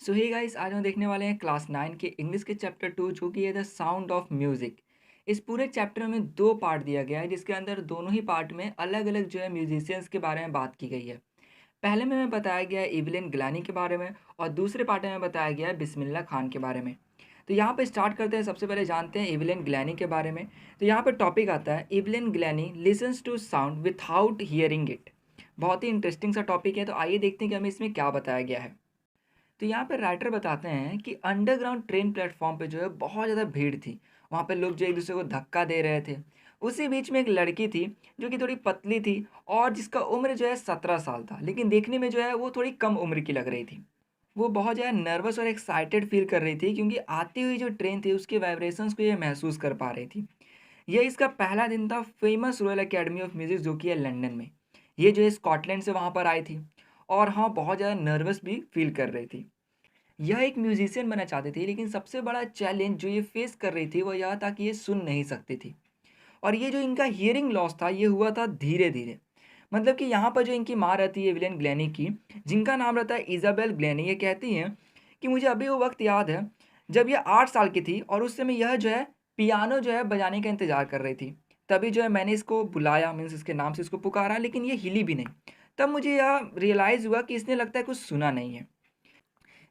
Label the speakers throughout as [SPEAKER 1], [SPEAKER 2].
[SPEAKER 1] सो hey guys, आज हम देखने वाले हैं क्लास 9 के इंग्लिश के चैप्टर 2 जो कि है द साउंड ऑफ म्यूजिक। इस पूरे चैप्टर में दो पार्ट दिया गया है जिसके अंदर दोनों ही पार्ट में अलग अलग जो है म्यूजिशियंस के बारे में बात की गई है। पहले में हमें बताया गया है इवलिन ग्लानी के बारे में और दूसरे पार्ट में बताया गया है बिस्मिल्लाह खान के बारे में। तो यहाँ पे स्टार्ट करते हैं, सबसे पहले जानते हैं इवलिन ग्लैनी के बारे में। तो यहाँ पे टॉपिक आता है Evelyn Glennie listens to sound without hearing it. बहुत ही इंटरेस्टिंग सा टॉपिक है, तो आइए देखते हैं कि हमें इसमें क्या बताया गया है। तो यहाँ पे राइटर बताते हैं कि अंडरग्राउंड ट्रेन प्लेटफॉर्म पे जो है बहुत ज़्यादा भीड़ थी। वहाँ पे लोग जो एक दूसरे को धक्का दे रहे थे। उसी बीच में एक लड़की थी जो कि थोड़ी पतली थी और जिसका उम्र जो है 17 साल था, लेकिन देखने में जो है वो थोड़ी कम उम्र की लग रही थी। वो बहुत ज़्यादा नर्वस और एक्साइटेड फील कर रही थी क्योंकि आती हुई जो ट्रेन थी उसके वाइब्रेशंस को ये महसूस कर पा रही थी। ये इसका पहला दिन था famous royal academy of music जो कि है लंदन में। ये जो है स्कॉटलैंड से वहाँ पर आई थी और हाँ, बहुत ज़्यादा नर्वस भी फील कर रही थी। यह एक म्यूजिशियन बनना चाहती थी, लेकिन सबसे बड़ा चैलेंज जो ये फेस कर रही थी वो यह था कि ये सुन नहीं सकती थी। और ये जो इनका हियरिंग लॉस था ये हुआ था धीरे धीरे। मतलब कि यहाँ पर जो इनकी माँ रहती है विलियन ग्लैनी की, जिनका नाम रहता है इजाबेल ग्लैनी, ये कहती हैं कि मुझे अभी वो वक्त याद है जब ये 8 साल की थी और उस समय यह जो है पियानो जो है बजाने का इंतजार कर रही थी। तभी जो है मैंने इसको बुलाया, मीन्स इसके नाम से इसको पुकारा, लेकिन ये हिली भी नहीं। तब मुझे यह रियलाइज़ हुआ कि इसने लगता है कुछ सुना नहीं है।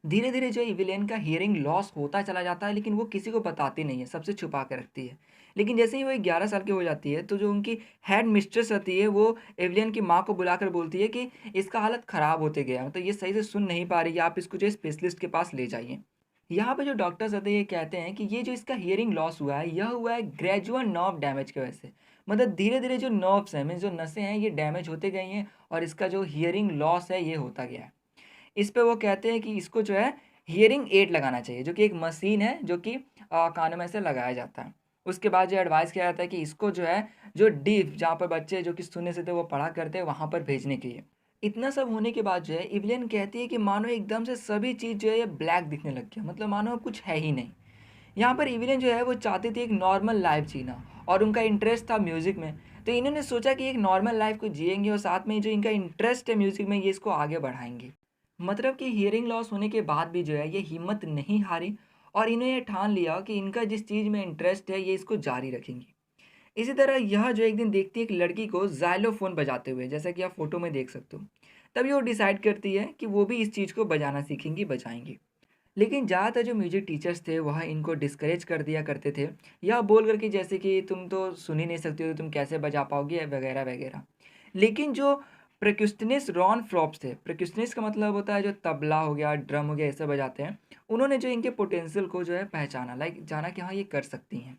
[SPEAKER 1] धीरे धीरे जो इविलियन का हियरिंग लॉस होता चला जाता है, लेकिन वो किसी को बताती नहीं है, सबसे छुपा के रखती है। लेकिन जैसे ही वो 11 साल की हो जाती है तो जो उनकी हेड मिस्ट्रेस रहती है वो एविलियन की माँ को बुलाकर बोलती है कि इसका हालत ख़राब होते गया, मतलब ये सही से सुन नहीं पा रही है, आप इसको जो है स्पेशलिस्ट के पास ले जाइए। यहाँ पे जो डॉक्टर्स रहते हैं ये कहते हैं कि ये जो इसका हियरिंग लॉस हुआ है यह हुआ है ग्रेजुअल नर्व डैमेज की वजह से। मतलब धीरे धीरे जो नर्व्स हैं, मीन्स जो नसें हैं, ये डैमेज होते गई हैं और इसका जो हियरिंग लॉस है ये होता गया है। इस पे वो कहते हैं कि इसको जो है हियरिंग एड लगाना चाहिए, जो कि एक मशीन है जो कि कानों में से लगाया जाता है। उसके बाद जो एडवाइस किया जाता है कि इसको जो है जो डीफ, जहाँ पर बच्चे जो कि सुनने से थे वो पढ़ा करते हैं, वहाँ पर भेजने के लिए। इतना सब होने के बाद जो है इवलिन कहती है कि मानो एकदम से सभी चीज़ जो है ये ब्लैक दिखने लग गया, मतलब मानो अब कुछ है ही नहीं। यहाँ पर इवलिन जो है वो चाहती थी एक नॉर्मल लाइफ जीना और उनका इंटरेस्ट था म्यूज़िक में। तो इन्होंने सोचा कि एक नॉर्मल लाइफ को जिएंगे और साथ में जो इनका इंटरेस्ट है म्यूज़िक में ये इसको आगे बढ़ाएंगे। मतलब कि हियरिंग लॉस होने के बाद भी जो है ये हिम्मत नहीं हारी और इन्हें ये ठान लिया कि इनका जिस चीज़ में इंटरेस्ट है ये इसको जारी रखेंगी। इसी तरह यह जो एक दिन देखती है एक लड़की को ज़ाइलोफ़ोन बजाते हुए, जैसा कि आप फ़ोटो में देख सकते हो। तभी वो डिसाइड करती है कि वो भी इस चीज़ को बजाना सीखेंगी, बजाएँगी। लेकिन ज़्यादातर जो म्यूज़िक टीचर्स थे वह इनको डिस्करेज कर दिया करते थे, या बोल कर के जैसे कि तुम तो सुन ही नहीं सकती हो, तुम कैसे बजा पाओगे वगैरह वगैरह। लेकिन जो परक्यूशनिस्ट रॉन फ्रॉप्स थे, परक्यूशनिस्ट का मतलब होता है जो तबला हो गया, ड्रम हो गया, ऐसे बजाते हैं। उन्होंने जो इनके पोटेंशियल को जो है पहचाना, लाइक जाना कि हाँ ये कर सकती हैं।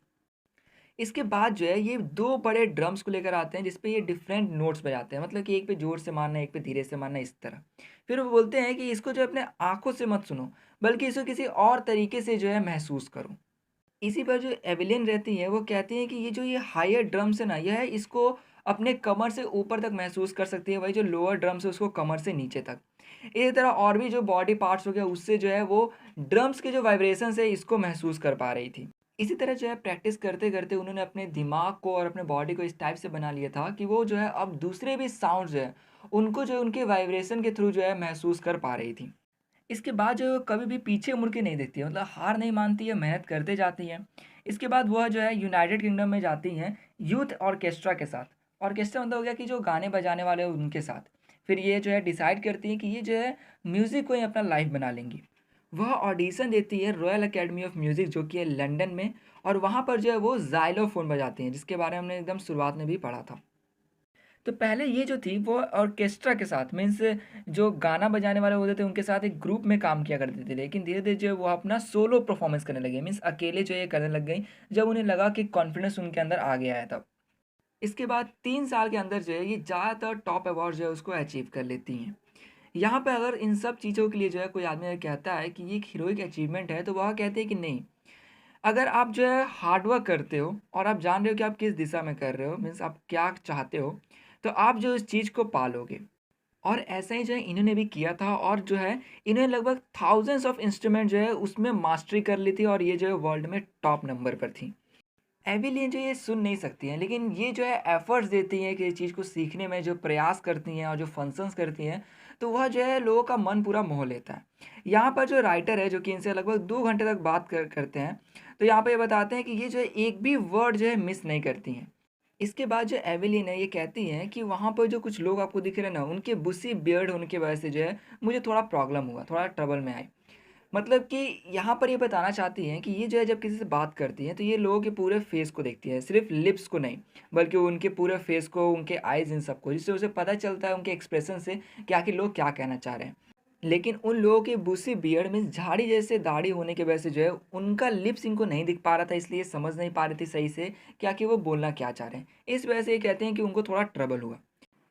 [SPEAKER 1] इसके बाद जो है ये 2 बड़े ड्रम्स को लेकर आते हैं जिस पे ये डिफरेंट नोट्स बजाते हैं, मतलब कि एक पे ज़ोर से मारना है, एक पे धीरे से मारना है, इस तरह। फिर वो बोलते हैं कि इसको जो है अपने आँखों से मत सुनो, बल्कि इसको किसी और तरीके से जो है महसूस करो। इसी पर जो एविलियन रहती है वो कहती है कि ये जो ये हायर ड्रम्स है ना, यह है इसको अपने कमर से ऊपर तक महसूस कर सकती है, वही जो लोअर ड्रम्स है उसको कमर से नीचे तक। इसी तरह और भी जो बॉडी पार्ट्स हो गया उससे जो है वो ड्रम्स के जो वाइब्रेशंस है इसको महसूस कर पा रही थी। इसी तरह जो है प्रैक्टिस करते-करते उन्होंने अपने दिमाग को और अपने बॉडी को इस टाइप से बना लिया था कि वो जो है अब दूसरे भी साउंड्स जो है, उनको जो है उनके वाइब्रेशन के थ्रू जो है महसूस कर पा रही थी। इसके बाद जो है वो कभी भी पीछे मुड़ के नहीं देखती है, मतलब हार नहीं मानती है, मेहनत करते जाती हैं। इसके बाद वह जो है यूनाइटेड किंगडम में जाती हैं यूथ ऑर्केस्ट्रा के साथ। ऑर्केस्ट्रा मतलब हो गया कि जो गाने बजाने वाले हैं उनके साथ। फिर ये जो है डिसाइड करती हैं कि ये जो है म्यूज़िक को ही अपना लाइफ बना लेंगी। वह ऑडिशन देती है रॉयल एकेडमी ऑफ म्यूज़िक जो कि है लंदन में, और वहाँ पर जो है वो ज़ाइलोफ़ोन बजाती हैं, जिसके बारे में हमने एकदम शुरुआत में भी पढ़ा था। तो पहले ये जो थी वो ऑर्केस्ट्रा के साथ, मीन्स जो गाना बजाने वाले होते थे उनके साथ एक ग्रुप में काम किया करते थे, लेकिन धीरे धीरे जो है वो अपना सोलो परफॉर्मेंस करने लगे, मीन्स अकेले जो ये करने लग गई, जब उन्हें लगा कि कॉन्फिडेंस उनके अंदर आ गया है तब। इसके बाद 3 साल के अंदर जो है ये ज़्यादातर टॉप अवार्ड जो है उसको अचीव कर लेती हैं। यहाँ पे अगर इन सब चीज़ों के लिए जो है कोई आदमी अगर कहता है कि ये एक हीरोइक अचीवमेंट है, तो वह कहते हैं कि नहीं, अगर आप जो है हार्ड वर्क करते हो और आप जान रहे हो कि आप किस दिशा में कर रहे हो, मीन्स आप क्या चाहते हो, तो आप जो इस चीज़ को पालोगे। और ऐसा ही जो है इन्होंने भी किया था, और जो है इन्हें लगभग थाउजेंड्स ऑफ इंस्ट्रूमेंट जो है उसमें मास्टरी कर ली थी और ये जो है वर्ल्ड में टॉप नंबर पर थी। एविलियन जो ये सुन नहीं सकती हैं, लेकिन ये जो है एफर्ट्स देती हैं कि इस चीज़ को सीखने में जो प्रयास करती हैं और जो फंक्शंस करती हैं, तो वह जो है लोगों का मन पूरा मोह लेता है। यहाँ पर जो राइटर है जो कि इनसे लगभग 2 घंटे तक बात करते हैं, तो यहाँ पे ये बताते हैं कि ये जो है एक भी वर्ड जो है मिस नहीं करती हैं। इसके बाद जो एविलिन है ये कहती हैं कि वहाँ पर जो कुछ लोग आपको दिख रहे हैं ना, उनके बुस्सी बियर्ड होने की वजह से जो है मुझे थोड़ा प्रॉब्लम हुआ, थोड़ा ट्रबल में आई। मतलब कि यहाँ पर ये बताना चाहती हैं कि ये जो है जब किसी से बात करती हैं तो ये लोगों के पूरे फेस को देखती है, सिर्फ लिप्स को नहीं, बल्कि उनके पूरे फेस को, उनके आइज़, इन सबको, जिससे उसे पता चलता है उनके एक्सप्रेशन से कि आखिर लोग क्या कहना चाह रहे हैं। लेकिन उन लोगों की बुसी बियर्ड में झाड़ी जैसे दाढ़ी होने की वजह से जो है उनका लिप्स इनको नहीं दिख पा रहा था, इसलिए समझ नहीं पा रही थी सही से कि आखिर वो बोलना क्या चाह रहे हैं। इस वजह से ये कहते हैं कि उनको थोड़ा ट्रबल हुआ।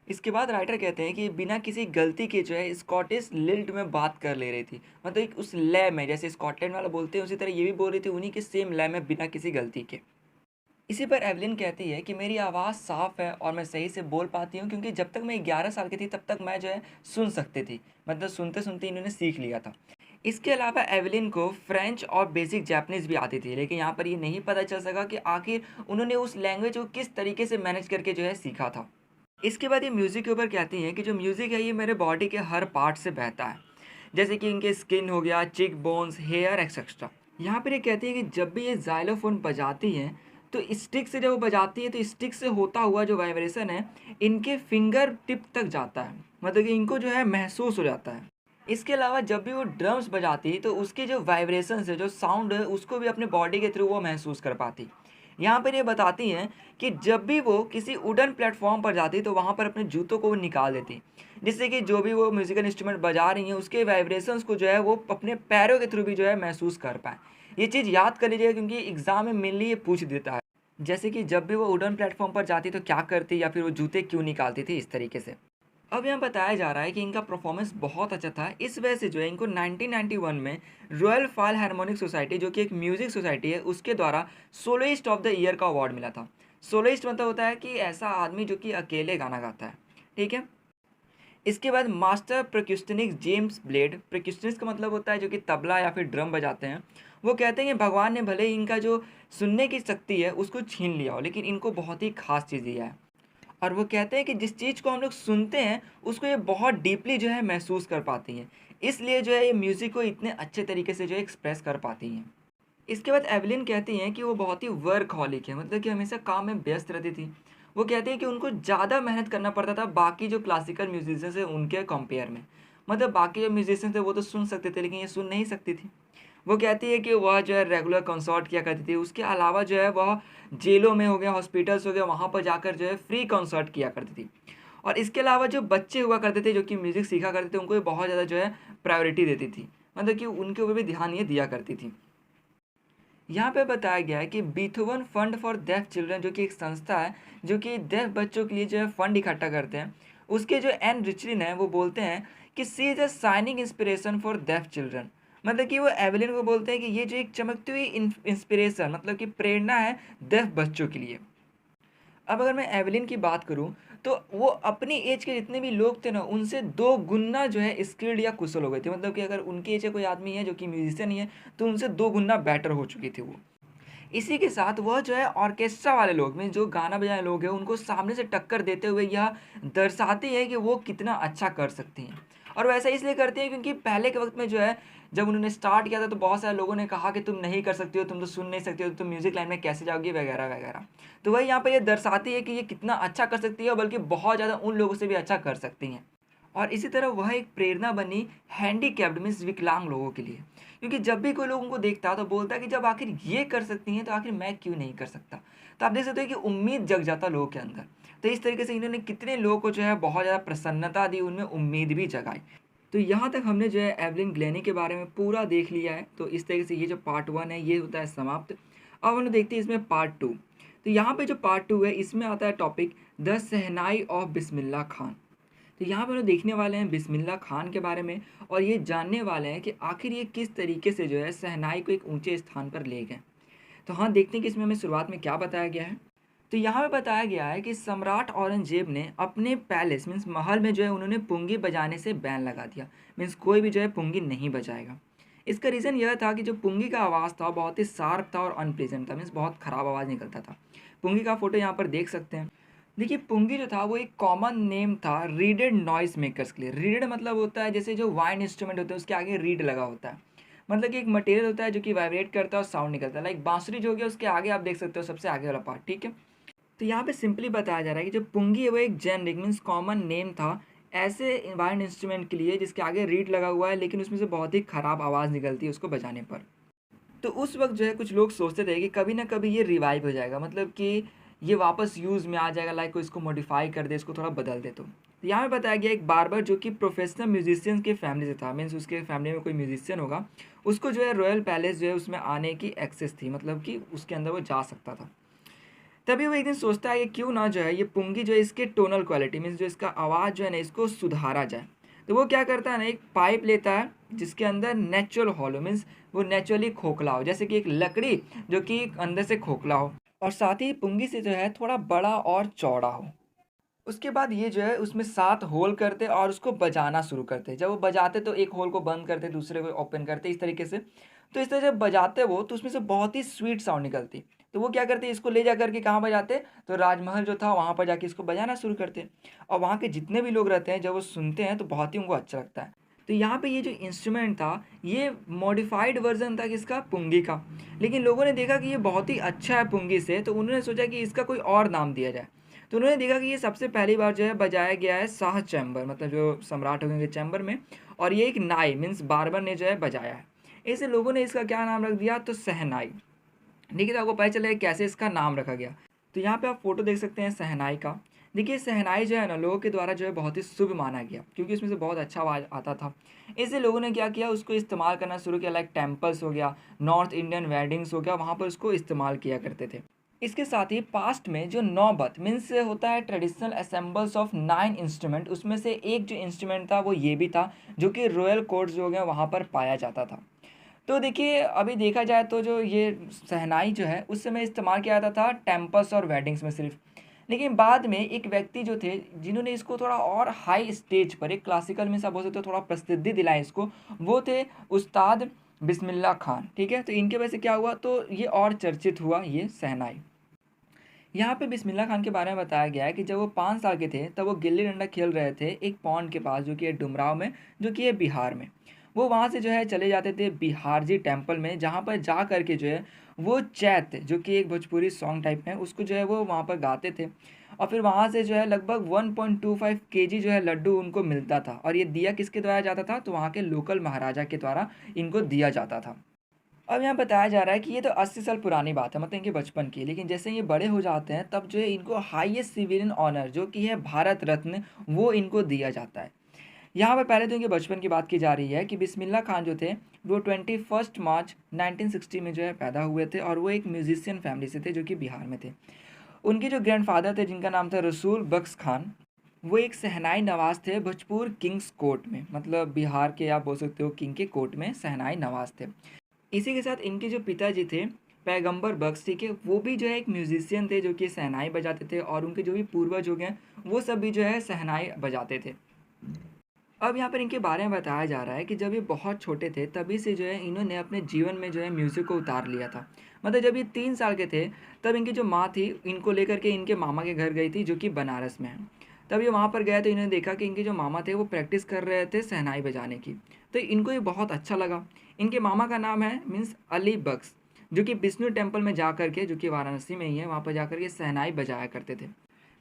[SPEAKER 1] इसके बाद राइटर कहते हैं कि बिना किसी गलती के जो है स्कॉटिश लिल्ट में बात कर ले रही थी, मतलब एक उस लय में, जैसे स्कॉटलैंड वाला बोलते हैं उसी तरह ये भी बोल रही थी उन्हीं के सेम लय में बिना किसी गलती के। इसी पर एवलिन कहती है कि मेरी आवाज़ साफ़ है और मैं सही से बोल पाती हूँ, क्योंकि जब तक मैं 11 साल की थी तब तक मैं जो है सुन सकती थी, मतलब सुनते सुनते इन्होंने सीख लिया था। इसके अलावा एवलिन को फ्रेंच और बेसिक जापानीज़ भी आती थी, लेकिन यहाँ पर ये नहीं पता चल सका कि आखिर उन्होंने उस लैंग्वेज को किस तरीके से मैनेज करके जो है सीखा था। इसके बाद ये म्यूज़िक के ऊपर कहती हैं कि जो म्यूज़िक है ये मेरे बॉडी के हर पार्ट से बहता है, जैसे कि इनके स्किन हो गया, चिक बोन्स, हेयर एक्सेट्रा। यहाँ पर ये कहती है कि जब भी ये जाइलोफोन बजाती हैं तो स्टिक से जब वो बजाती है तो स्टिक से होता हुआ जो वाइब्रेशन है इनके फिंगर टिप तक जाता है, मतलब कि इनको जो है महसूस हो जाता है। इसके अलावा जब भी वो ड्रम्स बजाती है तो उसके जो वाइब्रेशन है, जो साउंड है, उसको भी अपने बॉडी के थ्रू वो महसूस कर पाती। यहाँ पर ये बताती हैं कि जब भी वो किसी वुडन प्लेटफॉर्म पर जाती तो वहाँ पर अपने जूतों को वो निकाल देती, जिससे कि जो भी वो म्यूज़िकल इंस्ट्रूमेंट बजा रही हैं उसके वाइब्रेशंस को जो है वो अपने पैरों के थ्रू भी जो है महसूस कर पाएँ। ये चीज़ याद कर लीजिएगा, क्योंकि एग्ज़ाम में मेनली ये पूछ देता है। जैसे कि जब भी वो वुडन प्लेटफॉर्म पर जाती तो क्या करती, या फिर वो जूते क्यों निकालती थी, इस तरीके से। अब यहाँ बताया जा रहा है कि इनका परफॉर्मेंस बहुत अच्छा था, इस वजह से जो है इनको 1991 में रॉयल फाइल हार्मोनिक सोसाइटी, जो कि एक म्यूजिक सोसाइटी है, उसके द्वारा सोलोइस्ट ऑफ द ईयर का अवार्ड मिला था। सोलोइस्ट मतलब होता है कि ऐसा आदमी जो कि अकेले गाना गाता है, ठीक है। इसके बाद मास्टर प्रक्यूस्टनिक जेम्स ब्लेड, प्रक्यूस्टनिक्स का मतलब होता है जो कि तबला या फिर ड्रम बजाते हैं, वो कहते हैं कि भगवान ने भले ही इनका जो सुनने की शक्ति है उसको छीन लिया हो, लेकिन इनको बहुत ही खास चीज़ दिया है। और वो कहते हैं कि जिस चीज़ को हम लोग सुनते हैं उसको ये बहुत डीपली जो है महसूस कर पाती हैं, इसलिए जो है ये म्यूज़िक को इतने अच्छे तरीके से जो है एक्सप्रेस कर पाती हैं। इसके बाद एवलिन कहती हैं कि वो बहुत ही वर्कहॉलिक है, मतलब कि हमेशा काम में व्यस्त रहती थी। वो कहती हैं कि उनको ज़्यादा मेहनत करना पड़ता था बाकी जो क्लासिकल म्यूजिशियंस हैं उनके कंपेयर में। मतलब बाकी जो म्यूजिशियंस थे वो तो सुन सकते थे, लेकिन ये सुन नहीं सकती थी। वो कहती है कि वह जो है रेगुलर कंसर्ट किया करती थी, उसके अलावा जो है वह जेलों में हो गया, हॉस्पिटल्स हो गया, वहाँ पर जाकर जो है फ्री कंसर्ट किया करती थी। और इसके अलावा जो बच्चे हुआ करते थे जो कि म्यूज़िक सीखा करते थे उनको ये बहुत ज़्यादा जो है प्रायोरिटी देती थी, मतलब कि उनके ऊपर भी ध्यान ये दिया करती थी। यहाँ पे बताया गया है कि Beethoven fund for deaf children, जो कि एक संस्था है जो कि डेफ बच्चों के लिए जो है फंड इकट्ठा करते हैं, उसके जो एन रिचलिन है वो बोलते हैं कि she is a shining inspiration for deaf children. मतलब कि वो एवेलिन को बोलते हैं कि ये जो एक चमकती हुई इंस्पिरेशन, मतलब कि प्रेरणा है डेफ बच्चों के लिए। अब अगर मैं एवेलिन की बात करूँ तो वो अपनी एज के जितने भी लोग थे ना उनसे 2 गुना जो है स्किल्ड या कुशल हो गए थे, मतलब कि अगर उनकी एज का कोई आदमी है जो कि म्यूजिशियन ही है तो उनसे 2 गुना बेटर हो चुकी थी वो। इसी के साथ वह जो है ऑर्केस्ट्रा वाले लोग में जो गाना बजाने लोग हैं उनको सामने से टक्कर देते हुए यह दर्शाती है कि वो कितना अच्छा कर सकती हैं। और वैसा इसलिए करती हैं क्योंकि पहले के वक्त में जो है जब उन्होंने स्टार्ट किया था तो बहुत सारे लोगों ने कहा कि तुम नहीं कर सकती हो, तुम तो सुन नहीं सकती हो, तुम म्यूजिक लाइन में कैसे जाओगी, वगैरह वगैरह। तो वही यहाँ पर ये दर्शाती है कि ये कितना अच्छा कर सकती है, और बल्कि बहुत ज़्यादा उन लोगों से भी अच्छा कर सकती हैं। और इसी तरह वह एक प्रेरणा बनी हैंडीकैप्ड मीन्स विकलांग लोगों के लिए, क्योंकि जब भी कोई लोग उनको देखता है तो बोलता है कि जब आखिर ये कर सकती हैं तो आखिर मैं क्यों नहीं कर सकता। तो आप देख सकते हो कि उम्मीद जग जाता लोगों के अंदर। तो इस तरीके से इन्होंने कितने लोगों को जो है बहुत ज़्यादा प्रसन्नता दी, उनमें उम्मीद भी जगाई। तो यहाँ तक हमने जो है एवलिन ग्लेनी के बारे में पूरा देख लिया है। तो इस तरीके से ये जो पार्ट 1 है ये होता है समाप्त। अब हम लोग देखते हैं इसमें पार्ट 2। तो यहाँ पे जो पार्ट 2 है इसमें आता है topic the shehnai of Bismillah Khan. तो यहाँ पर हम देखने वाले हैं बिस्मिल्लाह खान के बारे में, और ये जानने वाले हैं कि आखिर ये किस तरीके से जो है शहनाई को एक ऊंचे स्थान पर ले गए। तो हाँ, देखते हैं कि इसमें हमें शुरुआत में क्या बताया गया है। तो यहाँ पे बताया गया है कि सम्राट औरंगजेब ने अपने पैलेस महल में जो है उन्होंने पुंगी बजाने से बैन लगा दिया। कोई भी जो है पुंगी नहीं बजाएगा। इसका रीज़न यह था कि जो पुंगी का आवाज़ था बहुत ही शार्प था और अनप्लेजेंट था, मीन्स बहुत ख़राब आवाज़ निकलता था। पुंगी का फ़ोटो यहाँ पर देख सकते हैं। देखिए पुंगी जो था वो एक कॉमन नेम था रीडेड नॉइस मेकर्स के लिए। रीडेड मतलब होता है जैसे जो वाइंड इंस्ट्रूमेंट होते हैं उसके आगे रीड लगा होता है, मतलब कि एक मटेरियल होता है जो कि वाइब्रेट करता है और साउंड निकलता है। लाइक बांसुरी जो हो गया उसके आगे आप देख सकते हो सबसे आगे वाला पार्ट, ठीक है। तो यहाँ पे सिंपली बताया जा रहा है कि जो पुंगी है वो एक जेनरिक मीन्स कॉमन नेम था ऐसे वाइंड इंस्ट्रूमेंट के लिए जिसके आगे रीड लगा हुआ है, लेकिन उसमें से बहुत ही ख़राब आवाज़ निकलती है उसको बजाने पर। तो उस वक़्त जो है कुछ लोग सोचते थे कि कभी ना कभी ये रिवाइव हो जाएगा, मतलब कि ये वापस यूज़ में आ जाएगा, लाइक कोई इसको मॉडिफ़ाई कर दे, इसको थोड़ा बदल दे। तो यहाँ पे बताया गया एक बार्बर जो कि प्रोफ़ेशनल म्यूज़िशियन के फैमिली से था, मीन्स उसके फैमिली में कोई म्यूज़िशियन होगा, उसको जो है रॉयल पैलेस जो है उसमें आने की एक्सेस थी, मतलब कि उसके अंदर वो जा सकता था। तभी वो एक दिन सोचता है कि क्यों ना जो है ये पुंगी जो है इसके टोनल क्वालिटी मीन्स जो इसका आवाज़ जो है ना इसको सुधारा जाए। तो वो क्या करता है ना, एक पाइप लेता है जिसके अंदर नेचुरल हॉलो मीन्स वो नेचुरली खोखला हो, जैसे कि एक लकड़ी जो कि अंदर से खोखला हो और साथ ही पुंगी से जो है थोड़ा बड़ा और चौड़ा हो। उसके बाद ये जो है उसमें 7 होल करते और उसको बजाना शुरू करते। जब वो बजाते तो एक होल को बंद करते, दूसरे को ओपन करते, इस तरीके से। तो इस तरह जब बजाते वो तो उसमें से बहुत ही स्वीट साउंड निकलती। तो वो क्या करते इसको ले जा कर के कहाँ बजाते, तो राजमहल जो था वहाँ पर जाके इसको बजाना शुरू करते। और वहाँ के जितने भी लोग रहते हैं जब वो सुनते हैं तो बहुत ही उनको अच्छा लगता है। तो यहाँ पे ये जो इंस्ट्रूमेंट था ये मॉडिफाइड वर्जन था किसका, पुंगी का। लेकिन लोगों ने देखा कि ये बहुत ही अच्छा है पुंगी से, तो उन्होंने सोचा कि इसका कोई और नाम दिया जाए। तो उन्होंने देखा कि ये सबसे पहली बार जो है बजाया गया है शाह चैम्बर, मतलब जो सम्राट हो गए चैम्बर में। और ये एक नाई मीन्स बार्बर ने जो है बजाया है। ऐसे लोगों ने इसका क्या नाम रख दिया, तो शहनाई। देखिए तो आपको पता चले कैसे इसका नाम रखा गया। तो यहाँ पे आप फोटो देख सकते हैं शहनाई का। देखिए शहनाई जो है ना लोगों के द्वारा जो है बहुत ही शुभ माना गया क्योंकि उसमें से बहुत अच्छा आवाज़ आता था। इसलिए लोगों ने क्या किया, उसको इस्तेमाल करना शुरू किया। लाइक टेम्पल्स हो गया, नॉर्थ इंडियन वेडिंग्स हो गया, वहाँ पर उसको इस्तेमाल किया करते थे। इसके साथ ही पास्ट में जो नौबत मीन्स होता है ट्रेडिशनल असेंबल्स ऑफ 9 इंस्ट्रूमेंट, उसमें से एक जो इंस्ट्रूमेंट था वो ये भी था जो कि रॉयल कोर्ट्स जो गए वहाँ पर पाया जाता था। तो देखिए अभी देखा जाए तो जो ये शहनाई जो है उस समय इस्तेमाल किया जाता था टेम्पल्स और वेडिंग्स में सिर्फ। लेकिन बाद में एक व्यक्ति जो थे जिन्होंने इसको थोड़ा और हाई स्टेज पर एक क्लासिकल में सब हो सकते थोड़ा प्रसिद्धि दिलाई इसको, वो थे उस्ताद बिस्मिल्लाह खान। ठीक है, तो इनके वजह से क्या हुआ, तो ये और चर्चित हुआ ये शहनाई। यहाँ पे बिस्मिल्लाह खान के बारे में बताया गया है कि जब वो 5 साल के थे तब वो गिल्ली डंडा खेल रहे थे एक पॉन्ड के पास जो कि है डुमराव में, जो कि है बिहार में। वो वहाँ से जो है चले जाते थे बिहार जी टेम्पल में, जहाँ पर जा कर के जो है वो चैत जो कि एक भोजपुरी सॉन्ग टाइप में उसको जो है वो वहाँ पर गाते थे। और फिर वहाँ से जो है लगभग 1.25 केजी जो है लड्डू उनको मिलता था और ये दिया किसके द्वारा जाता था, तो वहाँ के लोकल महाराजा के द्वारा इनको दिया जाता था। अब यहाँ बताया जा रहा है कि ये तो 80 साल पुरानी बात है, मतलब इनके बचपन की। लेकिन जैसे ये बड़े हो जाते हैं तब जो है इनको हाईएस्ट सिविलियन ऑनर जो कि है भारत रत्न वो इनको दिया जाता है। यहाँ पर पहले तो इनके बचपन की बात की जा रही है कि बिस्मिल्लाह खान जो थे वो 21 मार्च 1960 में जो है पैदा हुए थे और वो एक म्यूजिशियन फैमिली से थे जो कि बिहार में थे। उनके जो ग्रैंडफादर थे जिनका नाम था रसूल बख्श खान, वो एक शहनाई नवाज थे भोजपुर किंग्स कोर्ट में, मतलब बिहार के आप बोल सकते हो किंग के कोर्ट में शहनाई नवाज थे। इसी के साथ इनके जो पिताजी थे पैगंबर बख्श, ठीक है, वो भी जो है एक म्यूजिशियन थे जो कि शहनाई बजाते थे और उनके जो भी पूर्वज हो गए वो सब भी जो है शहनाई बजाते थे। अब यहाँ पर इनके बारे में बताया जा रहा है कि जब ये बहुत छोटे थे तभी से जो है इन्होंने अपने जीवन में जो है म्यूज़िक को उतार लिया था। मतलब जब ये 3 साल के थे तब इनकी जो माँ थी इनको लेकर के इनके मामा के घर गई थी जो कि बनारस में है। तब ये वहाँ पर गए तो इन्होंने देखा कि इनके जो मामा थे वो प्रैक्टिस कर रहे थे शहनाई बजाने की। तो इनको ये बहुत अच्छा लगा। इनके मामा का नाम है मीन्स अली बख्श, जो कि विष्णु टेम्पल में जा कर के जो कि वाराणसी में ही है वहाँ पर जा कर के शहनाई बजाया करते थे।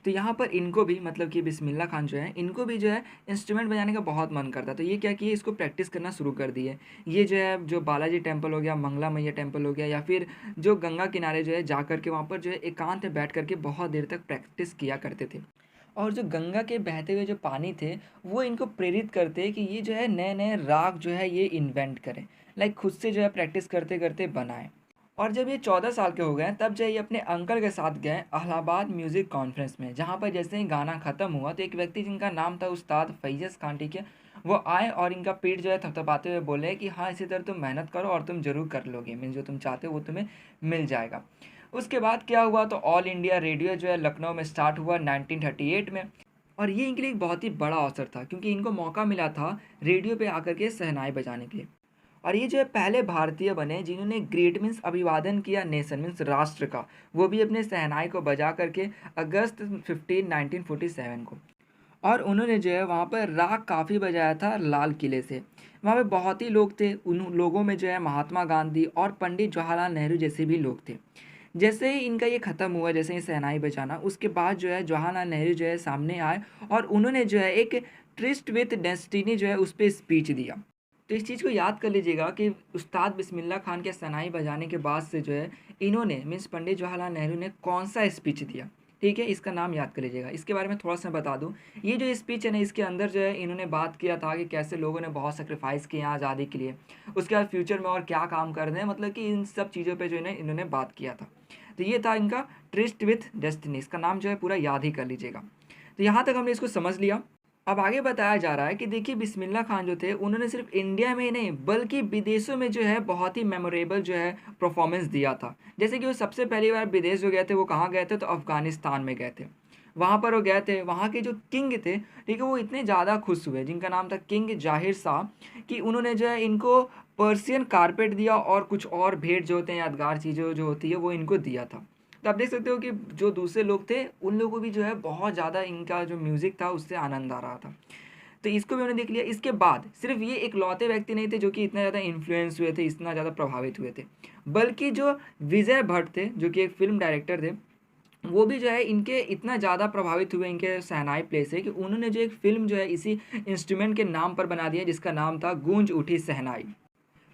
[SPEAKER 1] तो यहाँ पर इनको भी मतलब कि बिस्मिल्लाह खान जो है इनको भी जो है इंस्ट्रूमेंट बजाने का बहुत मन करता। तो ये क्या किए, इसको प्रैक्टिस करना शुरू कर दिए। ये जो है जो बालाजी टेम्पल हो गया, मंगला मैया टेम्पल हो गया, या फिर जो गंगा किनारे जो है जा कर के वहाँ पर जो है एकांत में बैठ करके बहुत देर तक प्रैक्टिस किया करते थे। और जो गंगा के बहते हुए जो पानी थे वो इनको प्रेरित करते कि ये जो है नए नए राग जो है ये इन्वेंट करें, लाइक खुद से जो है प्रैक्टिस करते करते बनाएं। और जब ये 14 साल के हो गए तब जो है ये अपने अंकल के साथ गए इलाहाबाद म्यूज़िक कॉन्फ्रेंस में, जहाँ पर जैसे ही गाना ख़त्म हुआ तो एक व्यक्ति जिनका नाम था उस्ताद फैयज़ खान, ठीक है, वो आए और इनका पीठ जो है थपथपाते हुए बोले कि हाँ इसी तरह तुम मेहनत करो और तुम ज़रूर कर लोगे, मीन्स जो तुम चाहते हो वो तुम्हें मिल जाएगा। उसके बाद क्या हुआ, तो ऑल इंडिया रेडियो जो है लखनऊ में स्टार्ट हुआ 1938 में। और ये इनके लिए एक बहुत ही बड़ा अवसर था क्योंकि इनको मौका मिला था रेडियो पे आकर के शहनाई बजाने के लिए। और ये जो है पहले भारतीय बने जिन्होंने ग्रेट मीन्स अभिवादन किया नेशन मीन्स राष्ट्र का, वो भी अपने शहनाई को बजा करके अगस्त 15 1947 को। और उन्होंने जो है वहाँ पर राग काफ़ी बजाया था लाल किले से। वहाँ पे बहुत ही लोग थे, उन लोगों में जो है महात्मा गांधी और पंडित जवाहरलाल नेहरू जैसे भी लोग थे। जैसे ही इनका ये ख़त्म हुआ, जैसे ही शहनाई बजाना, उसके बाद जो है जवाहरलाल नेहरू जो है सामने आए और उन्होंने जो है एक ट्रिस्ट विथ डेस्टिनी जो है उस पर स्पीच दिया। तो इस चीज़ को याद कर लीजिएगा कि उस्ताद बिस्मिल्लाह खान के शहनाई बजाने के बाद से जो है इन्होंने मीन्स पंडित जवाहरलाल नेहरू ने कौन सा स्पीच दिया, ठीक है, इसका नाम याद कर लीजिएगा। इसके बारे में थोड़ा सा बता दूं, ये जो स्पीच है ना, इसके अंदर जो है इन्होंने बात किया था कि कैसे लोगों ने बहुत सेक्रीफाइस किए हैं आज़ादी के लिए, उसके बाद फ्यूचर में और क्या काम कर रहे हैं, मतलब कि इन सब चीज़ों पे जो इन्होंने बात किया था। तो ये था इनका ट्रिस्ट विथ डेस्टिनी, इसका नाम जो है पूरा याद ही कर लीजिएगा। तो यहाँ तक हमने इसको समझ लिया। अब आगे बताया जा रहा है कि देखिए बिस्मिल्लाह खान जो थे उन्होंने सिर्फ इंडिया में ही नहीं बल्कि विदेशों में जो है बहुत ही मेमोरेबल जो है परफॉर्मेंस दिया था। जैसे कि वो सबसे पहली बार विदेश जो गए थे वो कहाँ गए थे, तो अफगानिस्तान में गए थे। वहाँ पर वो गए थे, वहाँ के जो किंग थे, ठीक है, वो इतने ज़्यादा खुश हुए, जिनका नाम था किंग जाहिर शाह, कि उन्होंने जो है इनको पर्सियन कारपेट दिया और कुछ और भेंट जो होते हैं यादगार चीज़ें जो होती है वो इनको दिया था। तो आप देख सकते हो कि जो दूसरे लोग थे उन लोगों को भी जो है बहुत ज़्यादा इनका जो म्यूज़िक था उससे आनंद आ रहा था। तो इसको भी उन्होंने देख लिया। इसके बाद सिर्फ ये इकलौते व्यक्ति नहीं थे जो कि इतना ज़्यादा इन्फ्लुएंस हुए थे, इतना ज़्यादा प्रभावित हुए थे, बल्कि जो विजय भट्ट थे जो कि एक फिल्म डायरेक्टर थे, वो भी जो है इनके इतना ज़्यादा प्रभावित हुए इनके शहनाई प्ले से कि उन्होंने जो एक फ़िल्म जो है इसी इंस्ट्रूमेंट के नाम पर बना दिया जिसका नाम था गूंज उठी शहनाई।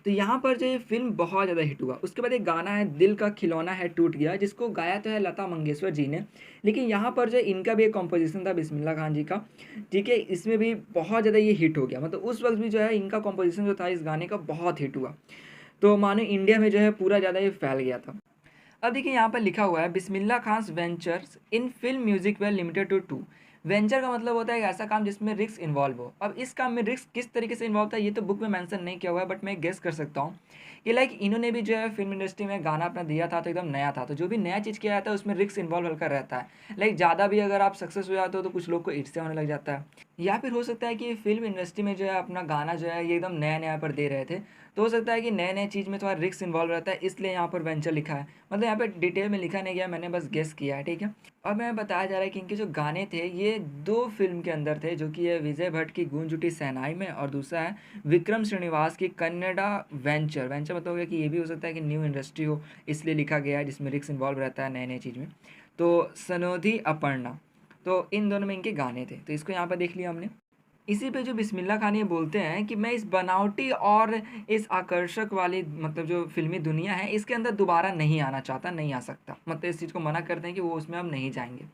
[SPEAKER 1] तो यहाँ पर जो ये फ़िल्म बहुत ज़्यादा हिट हुआ। उसके बाद एक गाना है दिल का खिलौना है टूट गया, जिसको गाया तो है लता मंगेशकर जी ने, लेकिन यहाँ पर जो इनका भी एक कॉम्पोजिशन था बिस्मिल्लाह खान जी का, ठीक है, इसमें भी बहुत ज़्यादा ये हिट हो गया। मतलब उस वक्त भी जो है इनका कॉम्पोजिशन जो था इस गाने का बहुत हिट हुआ, तो मानो इंडिया में जो है पूरा ज़्यादा ये फैल गया था। अब देखिए यहाँ पर लिखा हुआ है Bismillah Khan's ventures in film music well limited two two. Venture का मतलब होता है एक ऐसा काम जिसमें रिस्क इन्वॉल्व हो। अब इस काम में रिस्क किस तरीके से इन्वॉल्व था ये तो बुक में मेंशन नहीं किया हुआ है, बट मैं गेस कर सकता हूँ कि लाइक इन्होंने भी जो है फिल्म इंडस्ट्री में गाना अपना दिया था तो एकदम नया था, तो जो भी नया चीज़ किया जाता है उसमें रिस्क इन्वॉल्व हल्का रहता है। लाइक ज़्यादा भी अगर आप सक्सेस हो जाते हो तो कुछ लोग को ईर्ष्या होने लग जाता है। या फिर हो सकता है कि फिल्म इंडस्ट्री में जो है अपना गाना जो है ये एकदम नया नया पर दे रहे थे, तो हो सकता है कि नए नए चीज़ में थोड़ा रिस्क इन्वॉल्व रहता है, इसलिए यहाँ पर वेंचर लिखा है। मतलब यहाँ पे डिटेल में लिखा नहीं गया, मैंने बस गेस किया है, ठीक है। अब मैं बताया जा रहा है कि इनके जो गाने थे ये दो फिल्म के अंदर थे, जो कि है विजय भट्ट की गूंज उठी शहनाई में और दूसरा है विक्रम श्रीनिवास की कन्नड़ा वेंचर। वेंचर मतलब हो गया कि ये भी हो सकता है कि न्यू इंडस्ट्री हो इसलिए लिखा गया है जिसमें रिस्क इन्वॉल्व रहता है नए नए चीज़ में। तो सनोधी अपर्णा, तो इन दोनों में इनके गाने थे, तो इसको यहाँ पर देख लिया हमने। इसी पे जो बिस्मिल्लाह खान ये बोलते हैं कि मैं इस बनावटी और इस आकर्षक वाली मतलब जो फ़िल्मी दुनिया है इसके अंदर दोबारा नहीं आना चाहता, नहीं आ सकता। मतलब इस चीज़ को मना करते हैं कि वो उसमें अब नहीं जाएँगे।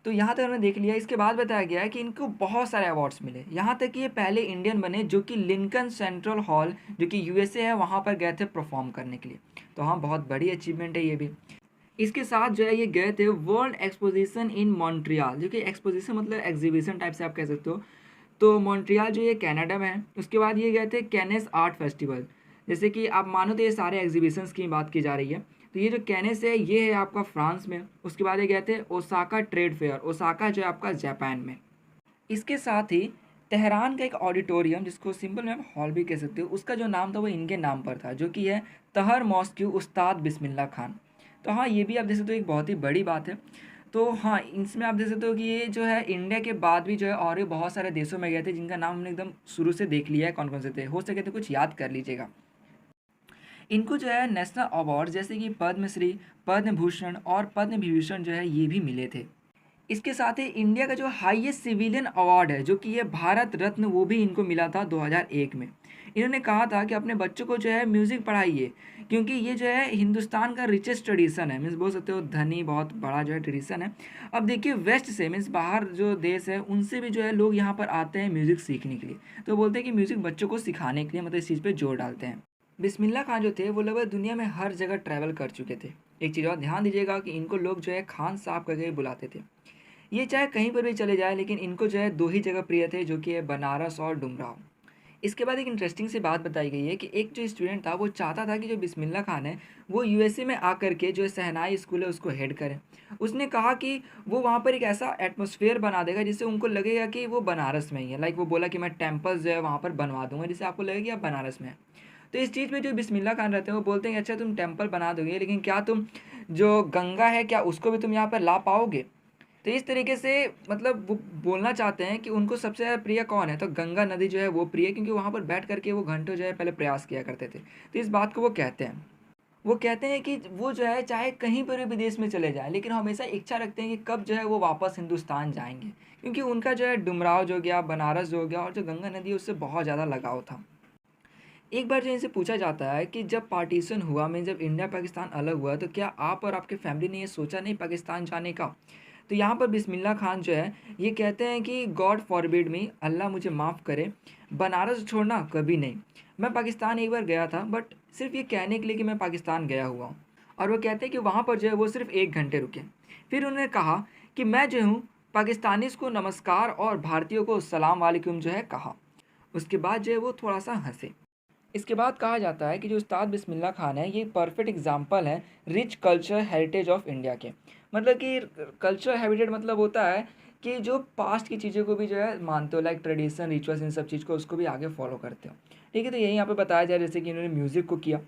[SPEAKER 1] तो यहाँ तक हमने देख लिया। इसके बाद बताया गया है कि इनको बहुत सारे अवार्ड्स मिले। यहाँ तक कि ये पहले इंडियन बने जो कि लिंकन सेंट्रल हॉल जो कि यूएसए है वहाँ पर गए थे परफ़ॉर्म करने के लिए। तो हाँ, बहुत बड़ी अचीवमेंट है ये भी। इसके साथ जो है ये गए थे वर्ल्ड एक्सपोजिशन इन मॉन्ट्रियल, जो कि एक्सपोजिशन मतलब एग्जीबिशन टाइप से आप कह सकते हो। तो मॉन्ट्रियल जो ये कनाडा में है। उसके बाद ये गए थे कैनेस आर्ट फेस्टिवल। जैसे कि आप मानो तो ये सारे एग्जीबिशंस की बात की जा रही है। तो ये जो कैनेस है ये है आपका फ्रांस में। उसके बाद ये गए थे ओसाका ट्रेड फेयर, ओसाका जो है आपका जापान में। इसके साथ ही तेहरान का एक ऑडिटोरियम जिसको सिंपल में आप हॉल भी कह सकते हो, उसका जो नाम था वो इनके नाम पर था, जो कि है तहर मॉस्क्यू उस्ताद बिस्मिल्लाह खान। तो हाँ, ये भी आप देख सकते हो एक बहुत ही बड़ी बात है। तो हाँ, इसमें आप देख सकते हो कि ये जो है इंडिया के बाद भी जो है और भी बहुत सारे देशों में गए थे जिनका नाम हमने एकदम शुरू से देख लिया है कौन कौन से थे, हो सके तो कुछ याद कर लीजिएगा। इनको जो है नेशनल अवार्ड जैसे कि पद्मश्री, पद्म भूषण और पद्म विभूषण जो है ये भी मिले थे। इसके साथ ही इंडिया का जो हाईएस्ट सिविलियन अवार्ड है जो कि ये भारत रत्न, वो भी इनको मिला था 2001 में। इन्होंने कहा था कि अपने बच्चों को जो है म्यूज़िक पढ़ाइए, क्योंकि ये जो है हिंदुस्तान का रिचेस्ट ट्रेडिशन है, मीन्स बोल सकते हो धनी बहुत बड़ा जो है ट्रेडिशन है। अब देखिए वेस्ट से मीन्स बाहर जो देश है उनसे भी जो है लोग यहाँ पर आते हैं म्यूज़िक सीखने के लिए, तो बोलते हैं कि म्यूज़िक बच्चों को सिखाने के लिए मतलब इस चीज़ पर जोर डालते हैं। बिस्मिल्लाह खान जो थे वो लगभग दुनिया में हर जगह ट्रैवल कर चुके थे। एक चीज़ और ध्यान दीजिएगा कि इनको लोग जो है खान साहब करके ही बुलाते थे। ये चाहे कहीं पर भी चले जाए लेकिन इनको जो है दो ही जगह प्रिय थे, जो कि है बनारस और डुमराव। इसके बाद एक इंटरेस्टिंग सी बात बताई गई है कि एक जो स्टूडेंट था वो चाहता था कि जो बिस्मिल्लाह खान है वो यूएसए में आकर के जो शहनाई स्कूल है उसको हेड करें। उसने कहा कि वो वहाँ पर एक ऐसा एटमॉस्फेयर बना देगा जिससे उनको लगेगा कि वो बनारस में ही है। लाइक वो बोला कि मैं टेम्पल्स जो है वहाँ पर बनवा दूंगा जिससे आपको लगेगा कि आप बनारस में हैं। तो इस चीज़ में जो बिस्मिल्लाह खान रहते हैं वो बोलते हैं कि अच्छा तुम टेम्पल बना दोगे लेकिन क्या तुम जो गंगा है क्या उसको भी तुम यहाँ पर ला पाओगे। तो इस तरीके से मतलब वो बोलना चाहते हैं कि उनको सबसे ज़्यादा प्रिय कौन है, तो गंगा नदी जो है वो प्रिय, क्योंकि वहाँ पर बैठ करके वो घंटों जो है पहले प्रयास किया करते थे। तो इस बात को वो कहते हैं। वो कहते हैं कि वो जो है चाहे कहीं पर भी विदेश में चले जाएँ लेकिन हमेशा इच्छा रखते हैं कि कब जो है वो वापस हिंदुस्तान जाएँगे। क्योंकि उनका जो है डुमराव जो हो गया, बनारस जो हो गया और जो गंगा नदी है उससे बहुत ज़्यादा लगाव था। एक बार जो इनसे पूछा जाता है कि जब पार्टीशन हुआ में जब इंडिया पाकिस्तान अलग हुआ तो क्या आप और आपके फैमिली ने ये सोचा नहीं पाकिस्तान जाने का? तो यहाँ पर बिस्मिल्लाह खान जो है ये कहते हैं कि गॉड फॉरबिड मी, अल्लाह मुझे माफ़ करे, बनारस छोड़ना कभी नहीं। मैं पाकिस्तान एक बार गया था बट सिर्फ ये कहने के लिए कि मैं पाकिस्तान गया हुआ हूँ। और वो कहते हैं कि वहाँ पर जो है वो सिर्फ 1 घंटे रुके। फिर उन्होंने कहा कि मैं जो हूँ पाकिस्तानीज़ को नमस्कार और भारतीयों को सलाम वालेकुम जो है कहा। उसके बाद जो है वो थोड़ा-सा हँसे। इसके बाद कहा जाता है कि जो उस्ताद बिस्मिल्लाह खान है ये परफेक्ट एग्जाम्पल है rich culture heritage of India के। मतलब कि कल्चर हेरिटेज मतलब होता है कि जो पास्ट की चीज़ों को भी जो है मानते हो, लाइक ट्रेडिशन रिचुअल्स इन सब चीज़ को उसको भी आगे फॉलो करते हो। ठीक है, तो यही यहाँ पे बताया जाए जैसे कि इन्होंने म्यूज़िक को किया।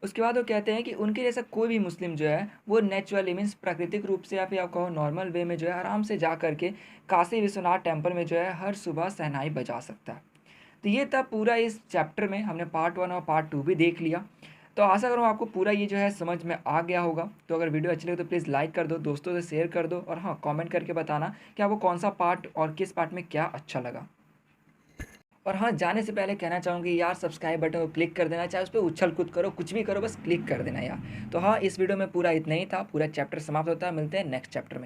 [SPEAKER 1] उसके बाद वो कहते हैं कि उनके जैसा कोई भी मुस्लिम जो है वो नेचुरली मीन्स प्राकृतिक रूप से या फिर आप कहो नॉर्मल वे में जो है आराम से जा करके काशी विश्वनाथ टेम्पल में जो है हर सुबह शहनाई बजा सकता है। तो ये था पूरा इस चैप्टर में हमने पार्ट 1 और पार्ट 2 भी देख लिया। तो आशा करूँ आपको पूरा ये जो है समझ में आ गया होगा। तो अगर वीडियो अच्छी लगे तो प्लीज़ लाइक कर दो, दोस्तों से शेयर कर दो और हाँ, कमेंट करके बताना कि आपको कौन-सा पार्ट और किस पार्ट में क्या अच्छा लगा। और हाँ, जाने से पहले कहना चाहूँगी यार सब्सक्राइब बटन को क्लिक कर देना, चाहे उस पे उछल-कूद करो, कुछ भी करो बस क्लिक कर देना यार। तो हाँ, इस वीडियो में पूरा इतना ही था, पूरा चैप्टर समाप्त होता है, मिलते हैं नेक्स्ट चैप्टर में।